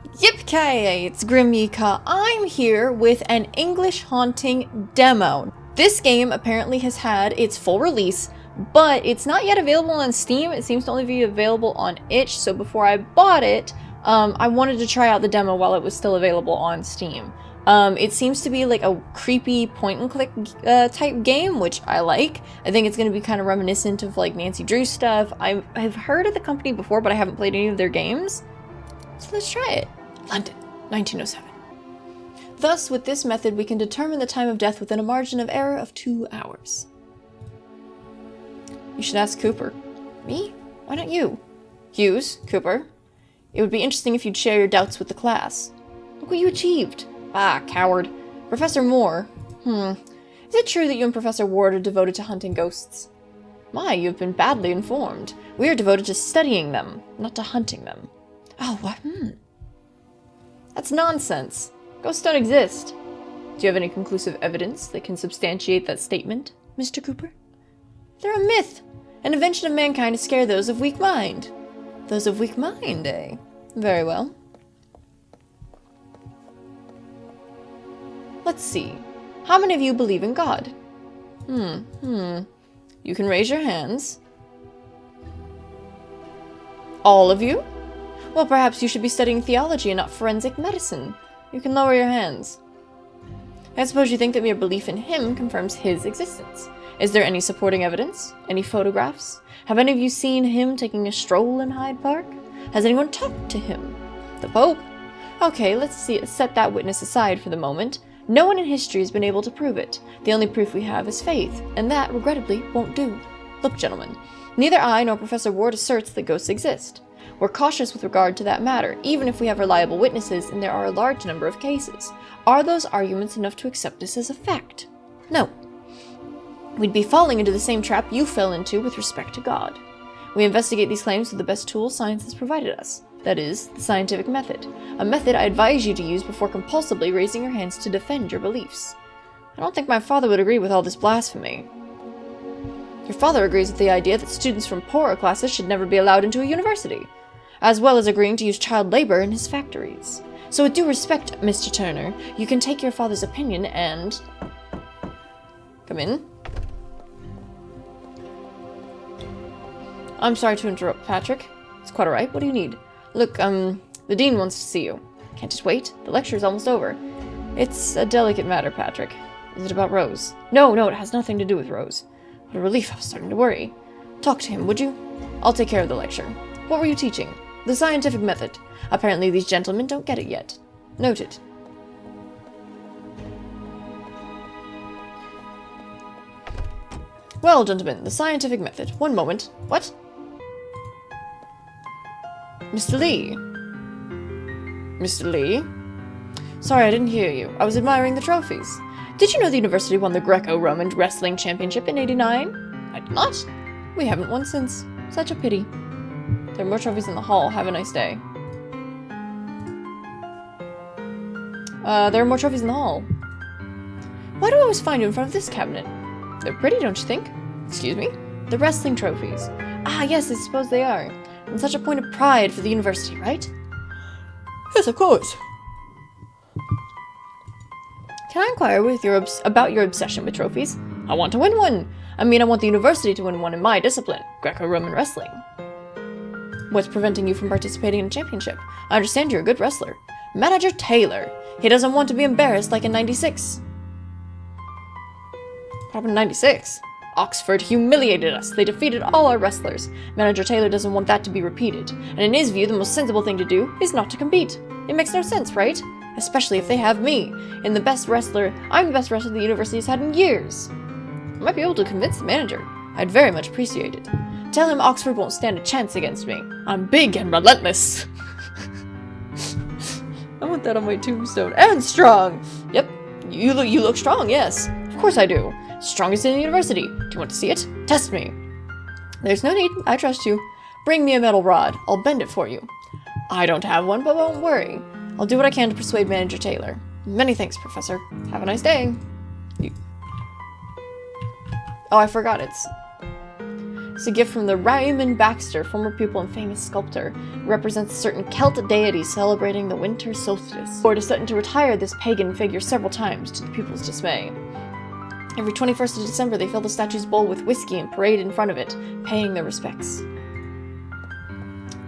Yippee! It's GrimYeeCaw. I'm here with an English Haunting demo. This game apparently has had its full release, but it's not yet available on Steam. It seems to only be available on itch, so before I bought it, I wanted to try out the demo while it was still available on Steam. It seems to be like a creepy point-and-click type game, which I like. I think it's going to be kind of reminiscent of like Nancy Drew stuff. I've heard of the company before, but I haven't played any of their games. So let's try it. London, 1907. Thus, with this method, we can determine the time of death within a margin of error of 2 hours. You should ask Cooper. Me? Why not you? Hughes, Cooper. It would be interesting if you'd share your doubts with the class. Look what you achieved. Ah, coward. Professor Moore. Is it true that you and Professor Ward are devoted to hunting ghosts? My, you've been badly informed. We are devoted to studying them, not to hunting them. Oh, what? That's nonsense. Ghosts don't exist. Do you have any conclusive evidence that can substantiate that statement, Mr. Cooper? They're a myth, an invention of mankind to scare those of weak mind. Those of weak mind, eh? Very well. Let's see. How many of you believe in God? You can raise your hands. All of you? Well, perhaps you should be studying theology and not forensic medicine. You can lower your hands. I suppose you think that mere belief in him confirms his existence. Is there any supporting evidence? Any photographs? Have any of you seen him taking a stroll in Hyde Park? Has anyone talked to him? The Pope? Okay, let's set that witness aside for the moment. No one in history has been able to prove it. The only proof we have is faith, and that, regrettably, won't do. Look, gentlemen, neither I nor Professor Ward asserts that ghosts exist. We're cautious with regard to that matter, even if we have reliable witnesses and there are a large number of cases. Are those arguments enough to accept this as a fact? No. We'd be falling into the same trap you fell into with respect to God. We investigate these claims with the best tools science has provided us. That is, the scientific method. A method I advise you to use before compulsively raising your hands to defend your beliefs. I don't think my father would agree with all this blasphemy. Your father agrees with the idea that students from poorer classes should never be allowed into a university, as well as agreeing to use child labor in his factories. So with due respect, Mr. Turner, you can take your father's opinion and... Come in. I'm sorry to interrupt, Patrick. It's quite alright. What do you need? Look, the dean wants to see you. Can't just wait? The lecture's almost over. It's a delicate matter, Patrick. Is it about Rose? No, it has nothing to do with Rose. What a relief, I was starting to worry. Talk to him, would you? I'll take care of the lecture. What were you teaching? The scientific method. Apparently these gentlemen don't get it yet. Noted. Well, gentlemen, the scientific method. One moment. What? Mr. Lee? Mr. Lee? Sorry, I didn't hear you. I was admiring the trophies. Did you know the university won the Greco-Roman Wrestling Championship in '89? I did not. We haven't won since. Such a pity. There are more trophies in the hall. Have a nice day. There are more trophies in the hall. Why do I always find you in front of this cabinet? They're pretty, don't you think? Excuse me? The wrestling trophies. Ah, yes, I suppose they are. And such a point of pride for the university, right? Yes, of course. Can I inquire about your obsession with trophies? I want to win one. I mean, I want the university to win one in my discipline, Greco-Roman wrestling. What's preventing you from participating in a championship? I understand you're a good wrestler. Manager Taylor. He doesn't want to be embarrassed like in '96. What happened in '96? Oxford humiliated us. They defeated all our wrestlers. Manager Taylor doesn't want that to be repeated. And in his view, the most sensible thing to do is not to compete. It makes no sense, right? Especially if they have me. I'm the best wrestler the university has had in years. I might be able to convince the manager. I'd very much appreciate it. Tell him Oxford won't stand a chance against me. I'm big and relentless. I want that on my tombstone. And strong! Yep, you look strong, yes. Of course I do. Strongest in the university. Do you want to see it? Test me. There's no need. I trust you. Bring me a metal rod. I'll bend it for you. I don't have one, but won't worry. I'll do what I can to persuade Manager Taylor. Many thanks, Professor. Have a nice day. Oh, I forgot it's It's a gift from the Raymond Baxter, former pupil and famous sculptor. It represents a certain Celtic deity celebrating the winter solstice. Ward is threatened to retire this pagan figure several times, to the pupil's dismay. Every 21st of December, they fill the statue's bowl with whiskey and parade in front of it, paying their respects.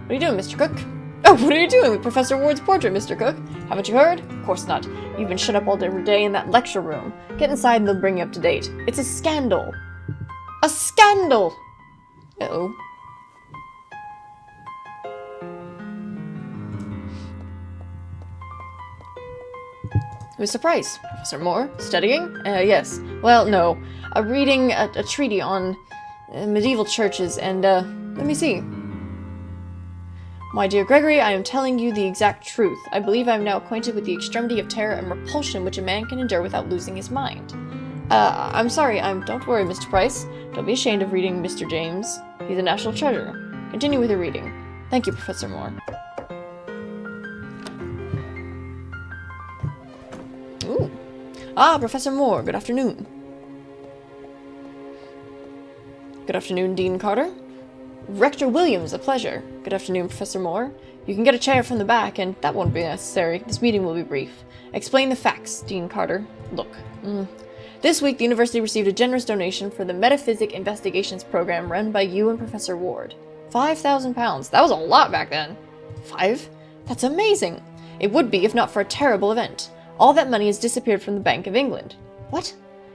What are you doing, Mr. Cook? Oh, what are you doing with Professor Ward's portrait, Mr. Cook? Haven't you heard? Of course not. You've been shut up all day in that lecture room. Get inside and they'll bring you up to date. It's a scandal. A scandal! Uh-oh. Mr. Price. Professor Moore? Studying? Yes. Well, no. Reading a treatise on medieval churches and, let me see. My dear Gregory, I am telling you the exact truth. I believe I am now acquainted with the extremity of terror and repulsion which a man can endure without losing his mind. I'm sorry, don't worry, Mr. Price. Don't be ashamed of reading Mr. James. He's a national treasure. Continue with your reading. Thank you, Professor Moore. Ooh. Ah, Professor Moore, good afternoon. Good afternoon, Dean Carter. Rector Williams, a pleasure. Good afternoon, Professor Moore. You can get a chair from the back, and that won't be necessary. This meeting will be brief. Explain the facts, Dean Carter. Look. This week, the university received a generous donation for the Metaphysic Investigations program run by you and Professor Ward. £5,000. That was a lot back then. 5? That's amazing. It would be if not for a terrible event. All that money has disappeared from the Bank of England. What?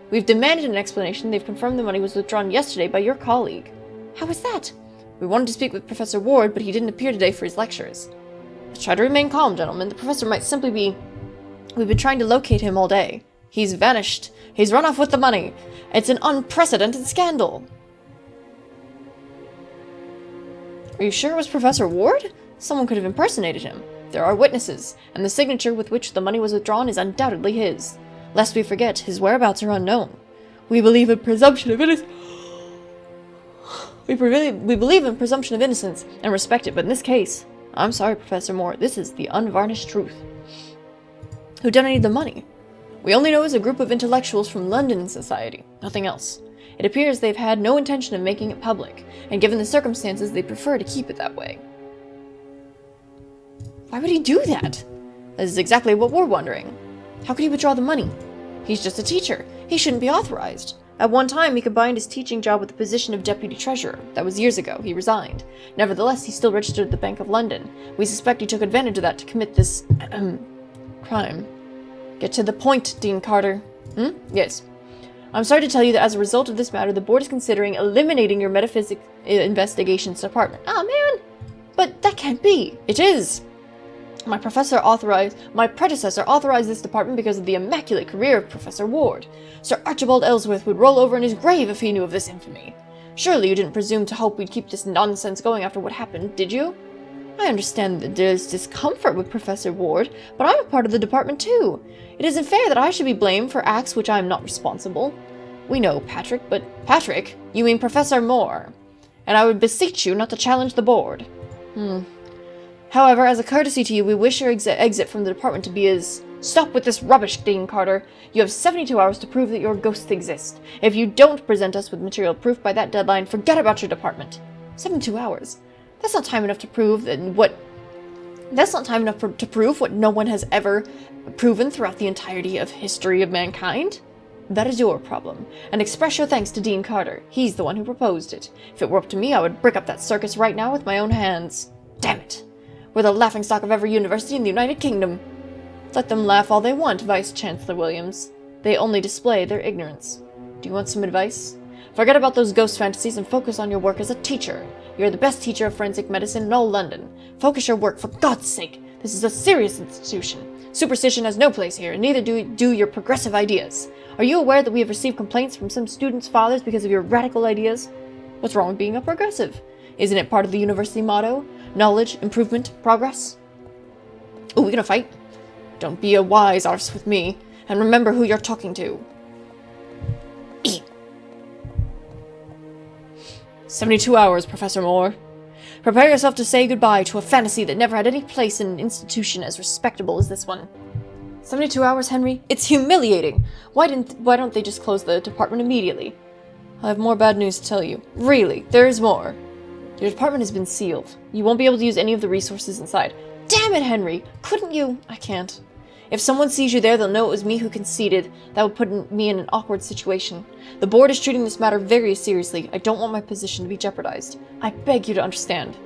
We've demanded an explanation. They've confirmed the money was withdrawn yesterday by your colleague. How is that? We wanted to speak with Professor Ward, but he didn't appear today for his lectures. Let's try to remain calm, gentlemen. The professor might simply be... We've been trying to locate him all day. He's vanished. He's run off with the money. It's an unprecedented scandal. Are you sure it was Professor Ward? Someone could have impersonated him. There are witnesses, and the signature with which the money was withdrawn is undoubtedly his. Lest we forget, his whereabouts are unknown. We believe in presumption of innocence. We believe in presumption of innocence and respect it, but in this case, I'm sorry, Professor Moore, this is the unvarnished truth. Who donated the money? We only know as a group of intellectuals from London society, nothing else. It appears they've had no intention of making it public, and given the circumstances, they prefer to keep it that way. Why would he do that? This is exactly what we're wondering. How could he withdraw the money? He's just a teacher. He shouldn't be authorized. At one time, he combined his teaching job with the position of deputy treasurer. That was years ago. He resigned. Nevertheless, he's still registered at the Bank of London. We suspect he took advantage of that to commit this, crime. Get to the point, Dean Carter. Yes. I'm sorry to tell you that as a result of this matter, the board is considering eliminating your metaphysics investigations department. Oh, man! But that can't be. It is. My predecessor authorized this department because of the immaculate career of Professor Ward. Sir Archibald Ellsworth would roll over in his grave if he knew of this infamy. Surely you didn't presume to hope we'd keep this nonsense going after what happened, did you? I understand that there's discomfort with Professor Ward, but I'm a part of the department too. It isn't fair that I should be blamed for acts which I am not responsible. We know, Patrick, but... Patrick? You mean Professor Moore. And I would beseech you not to challenge the board. However, as a courtesy to you, we wish your exit from the department to be as... Stop with this rubbish, Dean Carter. You have 72 hours to prove that your ghosts exist. If you don't present us with material proof by that deadline, forget about your department. 72 hours? That's not time enough to prove to prove what no one has ever proven throughout the entirety of history of mankind. That is your problem, and express your thanks to Dean Carter. He's the one who proposed it. If it were up to me, I would brick up that circus right now with my own hands. Damn it! We're the laughingstock of every university in the United Kingdom. Let them laugh all they want, Vice-Chancellor Williams. They only display their ignorance. Do you want some advice? Forget about those ghost fantasies and focus on your work as a teacher. You're the best teacher of forensic medicine in all London. Focus your work, for God's sake. This is a serious institution. Superstition has no place here, and neither do your progressive ideas. Are you aware that we have received complaints from some students' fathers because of your radical ideas? What's wrong with being a progressive? Isn't it part of the university motto? Knowledge, improvement, progress? Ooh, we gonna fight? Don't be a wise arse with me, and remember who you're talking to. 72 hours, Professor Moore. Prepare yourself to say goodbye to a fantasy that never had any place in an institution as respectable as this one. 72 hours, Henry? It's humiliating! Why don't they just close the department immediately? I have more bad news to tell you. Really, there is more. Your department has been sealed. You won't be able to use any of the resources inside. Damn it, Henry! Couldn't you? I can't. If someone sees you there, they'll know it was me who conceded. That would put me in an awkward situation. The board is treating this matter very seriously. I don't want my position to be jeopardized. I beg you to understand.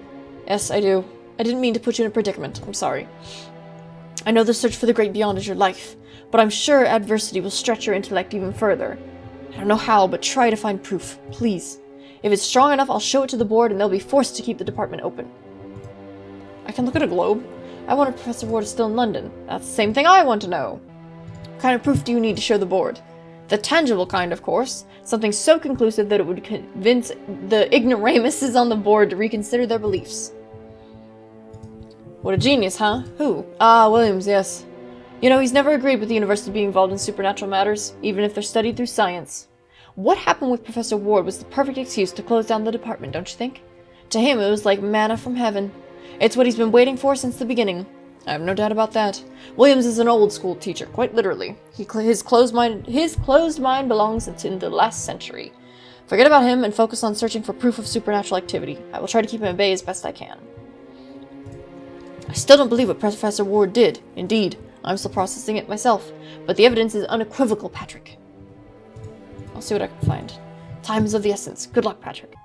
Yes, I do. I didn't mean to put you in a predicament. I'm sorry. I know the search for the great beyond is your life, but I'm sure adversity will stretch your intellect even further. I don't know how, but try to find proof, please. If it's strong enough, I'll show it to the board and they'll be forced to keep the department open. I can look at a globe. I wonder if Professor Ward is still in London. That's the same thing I want to know. What kind of proof do you need to show the board? The tangible kind, of course. Something so conclusive that it would convince the ignoramuses on the board to reconsider their beliefs. What a genius, huh? Who? Ah, Williams, yes. You know, he's never agreed with the university being involved in supernatural matters, even if they're studied through science. What happened with Professor Ward was the perfect excuse to close down the department, don't you think? To him, it was like manna from heaven. It's what he's been waiting for since the beginning. I have no doubt about that. Williams is an old-school teacher, quite literally. His closed mind belongs in the last century. Forget about him and focus on searching for proof of supernatural activity. I will try to keep him at bay as best I can. I still don't believe what Professor Ward did. Indeed, I'm still processing it myself. But the evidence is unequivocal, Patrick. I'll see what I can find. Time is of the essence. Good luck, Patrick.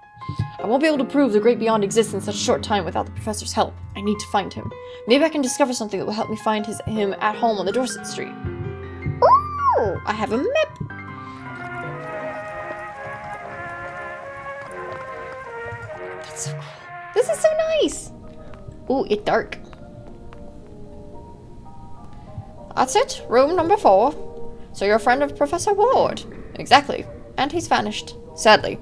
I won't be able to prove the great beyond exists in such a short time without the professor's help. I need to find him. Maybe I can discover something that will help me find him at home on the Dorset Street. Ooh! I have a map! That's so cool. This is so nice! Ooh, it's dark. That's it. Room number 4. So you're a friend of Professor Ward? Exactly. And he's vanished. Sadly.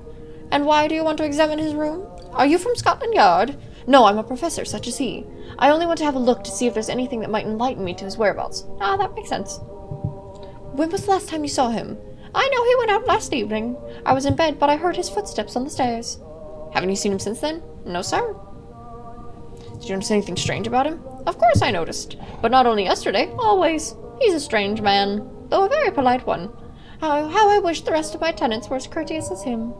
And why do you want to examine his room? Are you from Scotland Yard? No, I'm a professor, such as he. I only want to have a look to see if there's anything that might enlighten me to his whereabouts. Ah, that makes sense. When was the last time you saw him? I know he went out last evening. I was in bed, but I heard his footsteps on the stairs. Haven't you seen him since then? No, sir. Did you notice anything strange about him? Of course I noticed. But not only yesterday, always. He's a strange man, though a very polite one. How I wish the rest of my tenants were as courteous as him.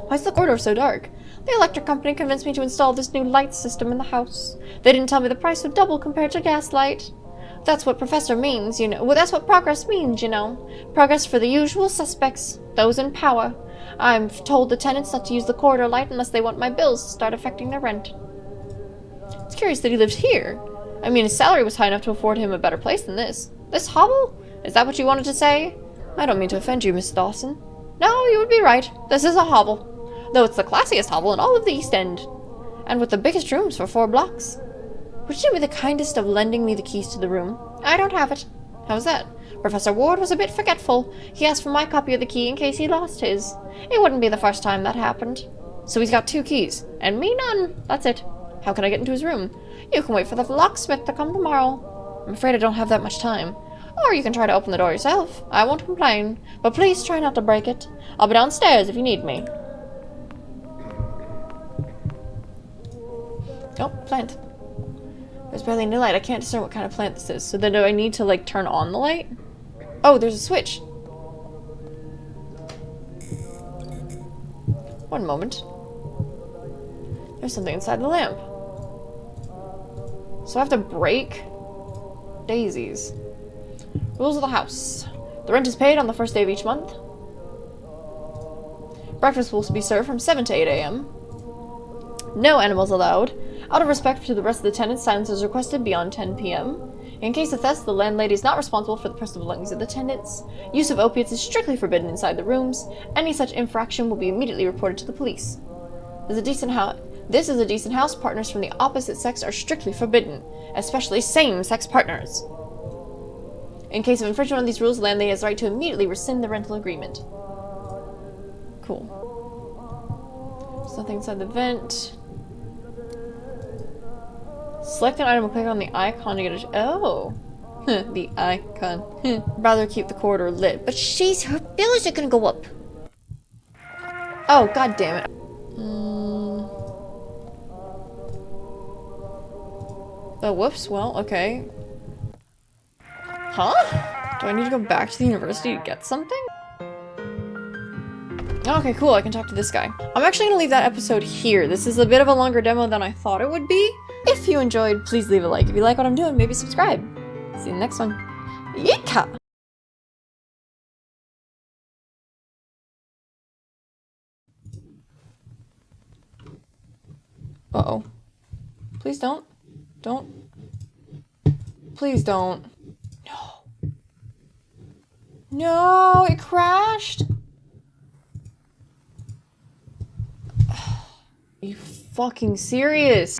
Why's the corridor so dark? The electric company convinced me to install this new light system in the house. They didn't tell me the price would double compared to gaslight. That's what professor means, you know. Well, that's what progress means, you know. Progress for the usual suspects, those in power. I've told the tenants not to use the corridor light unless they want my bills to start affecting their rent. It's curious that he lived here. I mean, his salary was high enough to afford him a better place than this. This hovel? Is that what you wanted to say? I don't mean to offend you, Miss Dawson. No, you would be right. This is a hovel. Though it's the classiest hovel in all of the East End. And with the biggest rooms for 4 blocks. Would you be the kindest of lending me the keys to the room? I don't have it. How's that? Professor Ward was a bit forgetful. He asked for my copy of the key in case he lost his. It wouldn't be the first time that happened. So he's got 2 keys, and me none. That's it. How can I get into his room? You can wait for the locksmith to come tomorrow. I'm afraid I don't have that much time. Or you can try to open the door yourself. I won't complain. But please try not to break it. I'll be downstairs if you need me. Oh, plant. There's barely any light. I can't discern what kind of plant this is. So then do I need to, like, turn on the light? Oh, there's a switch. One moment. There's something inside the lamp. So I have to break daisies. Rules of the house. The rent is paid on the first day of each month. Breakfast will be served from 7 to 8 a.m. No animals allowed. Out of respect to the rest of the tenants, silence is requested beyond 10 p.m. In case of theft, the landlady is not responsible for the personal belongings of the tenants. Use of opiates is strictly forbidden inside the rooms. Any such infraction will be immediately reported to the police. This is a decent house. Partners from the opposite sex are strictly forbidden, especially same-sex partners. In case of infringement of these rules, the landlady has the right to immediately rescind the rental agreement. Cool. There's nothing inside the vent. Select an item and click on the icon to get a... Oh! The icon. Rather keep the corridor lit, but her bills are gonna go up. Oh, god damn it. Oh, whoops. Well, okay. Huh? Do I need to go back to the university to get something? Okay, cool, I can talk to this guy. I'm actually gonna leave that episode here. This is a bit of a longer demo than I thought it would be. If you enjoyed, please leave a like. If you like what I'm doing, maybe subscribe. See you in the next one. Yeehaw! Uh-oh. Please don't. Don't. Please don't. No. No, it crashed. Are you fucking serious?